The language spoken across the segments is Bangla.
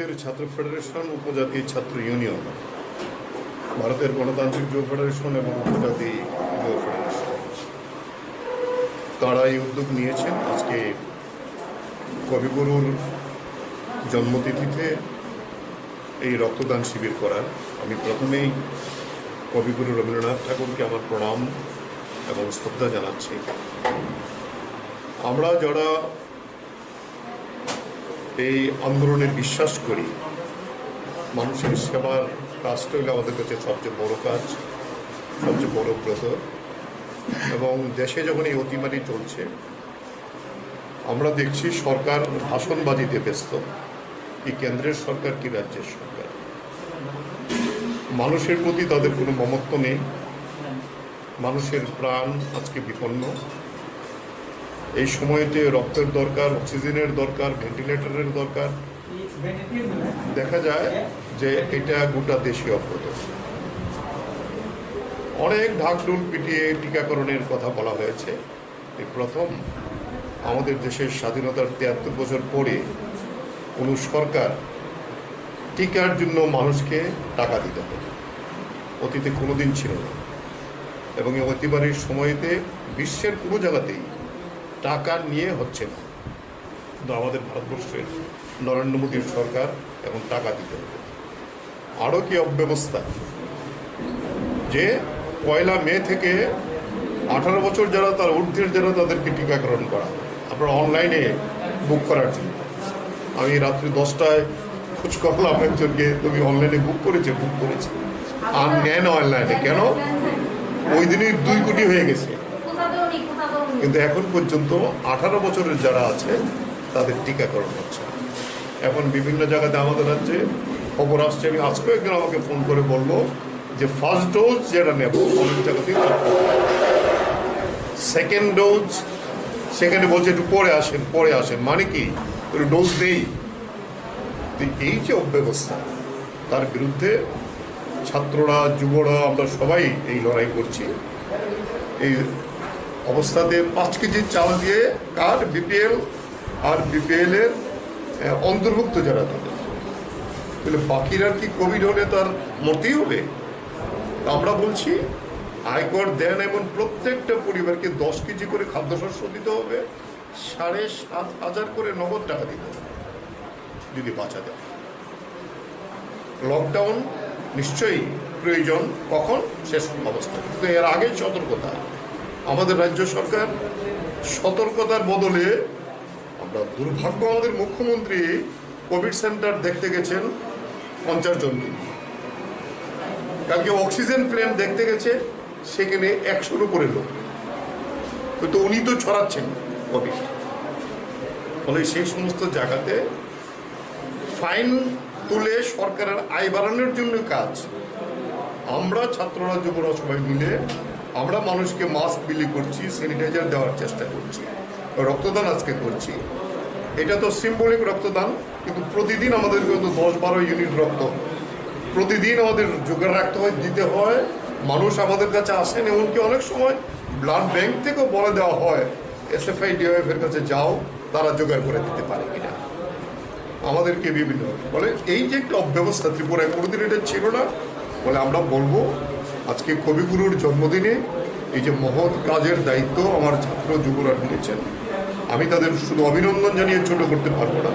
ভারতের ছাত্র ফেডারেশন, উপজাতি ছাত্র ইউনিয়ন, ভারতের গণতান্ত্রিক যুব ফেডারেশন এবং উপজাতি যুব ফেডারেশন তারা এই উদ্যোগ নিয়েছেন আজকে কবিগুরুর জন্মতিথিতে এই রক্তদান শিবির করার। আমি প্রথমেই কবিগুরু রবীন্দ্রনাথ ঠাকুরকে আমার প্রণাম এবং শ্রদ্ধা জানাচ্ছি। আমরা যারা এই আন্দোলনে বিশ্বাস করি, মানুষের সেবার কাজটা হলে আমাদের কাছে সবচেয়ে বড় কাজ, সবচেয়ে বড় ব্রত। এবং দেশে যখন এই অতিমারি চলছে, আমরা দেখছি সরকার ভাষণবাজিতে ব্যস্ত, কি কেন্দ্রের সরকার কি রাজ্যের সরকার। মানুষের প্রতি তাদের কোনো মমত্ব নেই। মানুষের প্রাণ আজকে বিপন্ন। এই সময়তে রক্তের দরকার, অক্সিজেনের দরকার, ভেন্টিলেটরের দরকার। দেখা যায় যে এটা গোটা দেশে অব্যাহত। অনেক ঢাকঢোল পিটিয়ে টিকাকরণের কথা বলা হয়েছে। এই প্রথম আমাদের দেশের স্বাধীনতার ৭৩ বছর পরে কোনো সরকার টিকার জন্য মানুষকে টাকা দিতে হবে। অতীতে কোনোদিন ছিল না। এবং এই অতিমারির সময়তে বিশ্বের কোনো জায়গাতেই টাকা নিয়ে হচ্ছে না, কিন্তু আমাদের ভারতবর্ষের নরেন্দ্র মোদীর সরকার এখন টাকা দিতে হবে। আরও কি অব্যবস্থা যে ১ মে থেকে 18 বছর যারা তার ঊর্ধ্বের যারা তাদেরকে টিকাকরণ করা, আপনারা অনলাইনে বুক করার জন্য। আমি রাত্রি 10টায় খোঁজ করলাম একজনকে, তুমি অনলাইনে বুক করেছে আর নেয় না অনলাইনে। কেন? ওই দিনই 2 কোটি হয়ে গেছে, কিন্তু এখন পর্যন্ত 18 বছরের যারা আছে তাদের টিকাকরণ হচ্ছে। এখন বিভিন্ন জায়গাতে আমাদের রাজ্যে খবর আসছে, আমি আজকেও একজন আমাকে ফোন করে বললো যে ফার্স্ট ডোজ যেটা নেব অনেক জায়গাতেই, সেকেন্ড ডোজ সেখানে বলছে একটু পরে আসেন। মানে কি, একটু ডোজ নেই। এই যে অব্যবস্থা, তার বিরুদ্ধে ছাত্ররা, যুবরা, আমরা সবাই এই লড়াই করছি। এই অবস্থাতে 5 কেজি চাল দিয়ে কার্ড বিপিএল আর বিপিএলের অন্তর্ভুক্ত যারা তাদের, তাহলে বাকিরা কি কোভিড হলে তার মরতেই হবে? আমরা বলছি আয়কর দেন এবং প্রত্যেকটা পরিবারকে 10 কেজি করে খাদ্যশস্য দিতে হবে, 7,500 করে নগদ টাকা দিতে হবে যদি বাঁচা যায়। লকডাউন নিশ্চয়ই প্রয়োজন, কখন শেষ অবস্থা, কিন্তু এর আগে সতর্কতা। আমাদের রাজ্য সরকার সতর্কতার বদলে, আমরা দুর্ভাগ্য, আমাদের মুখ্যমন্ত্রী কোভিড সেন্টার দেখতে গেছেন 50 জনকে। কালকে অক্সিজেন প্ল্যান্ট দেখতে গেছে, সেখানে 100-র উপরে লোক, কিন্তু উনি তো ছড়াচ্ছেন কোভিড। ফলে সেই সমস্ত জায়গাতে ফাইন তুলে সরকারের আয় বাড়ানোর জন্য কাজ। আমরা ছাত্ররা, যুবরা সবাই মিলে আমরা মানুষকে মাস্ক বিলি করছি, স্যানিটাইজার দেওয়ার চেষ্টা করছি, রক্তদান আজকে করছি। এটা তো সিম্বলিক রক্তদান, কিন্তু প্রতিদিন আমাদের কিন্তু 10-12 ইউনিট রক্ত প্রতিদিন আমাদের জোগাড় রাখতে হয়, দিতে হয়। মানুষ আমাদের কাছে আসেন, এমনকি অনেক সময় ব্লাড ব্যাংক থেকেও বলে দেওয়া হয় SFI DOF এর কাছে যাও, তারা জোগাড় করে দিতে পারে কিনা। আমাদেরকে বিভিন্ন বলে এই যে একটা অব্যবস্থা ত্রিপুরায় কোনোদিন এটা ছিল না। বলে আমরা বলবো আজকে কবিগুরুর জন্মদিনে এই যে মহৎ কাজের দায়িত্ব আমার ছাত্র যুবরা নিয়েছেন, আমি তাদের শুধু অভিনন্দন জানিয়ে ছোট করতে পারবো না।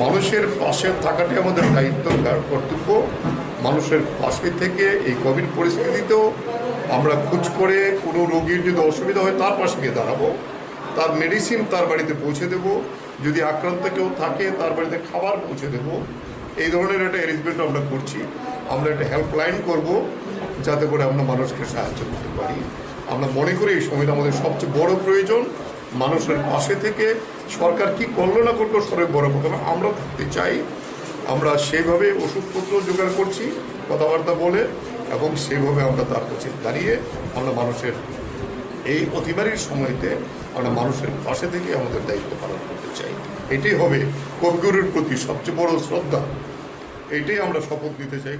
মানুষের পাশে থাকাটাই আমাদের দায়িত্ব, কর্তব্য। মানুষের পাশে থেকে এই কোভিড পরিস্থিতিতেও আমরা খোঁজ করে কোনো রোগীর যদি অসুবিধা হয় তার পাশে গিয়ে দাঁড়াবো, তার মেডিসিন তার বাড়িতে পৌঁছে দেব, যদি আক্রান্ত কেউ থাকে তার বাড়িতে খাবার পৌঁছে দেব। এই ধরনের একটা অ্যারেঞ্জমেন্ট আমরা করছি। আমরা একটা হেল্পলাইন করব, যাতে করে আমরা মানুষকে সাহায্য করতে পারি। আমরা মনে করি এই সময়টা আমাদের সবচেয়ে বড় প্রয়োজন, মানুষের পাশে থেকে। সরকার কি করলো না করলো সবাই বড় কথা না, আমরা থাকতে চাই। আমরা সেইভাবে ওষুধপত্র জোগাড় করছি কথাবার্তা বলে, এবং সেইভাবে আমরা তার কাছে দাঁড়িয়ে আমরা মানুষের এই অতিমারির সময়তে আমরা মানুষের পাশে থেকে আমাদের দায়িত্ব পালন করতে চাই। এটাই হবে কবিগুরুর প্রতি সবচেয়ে বড় শ্রদ্ধা, এইটাই আমরা শপথ নিতে চাই।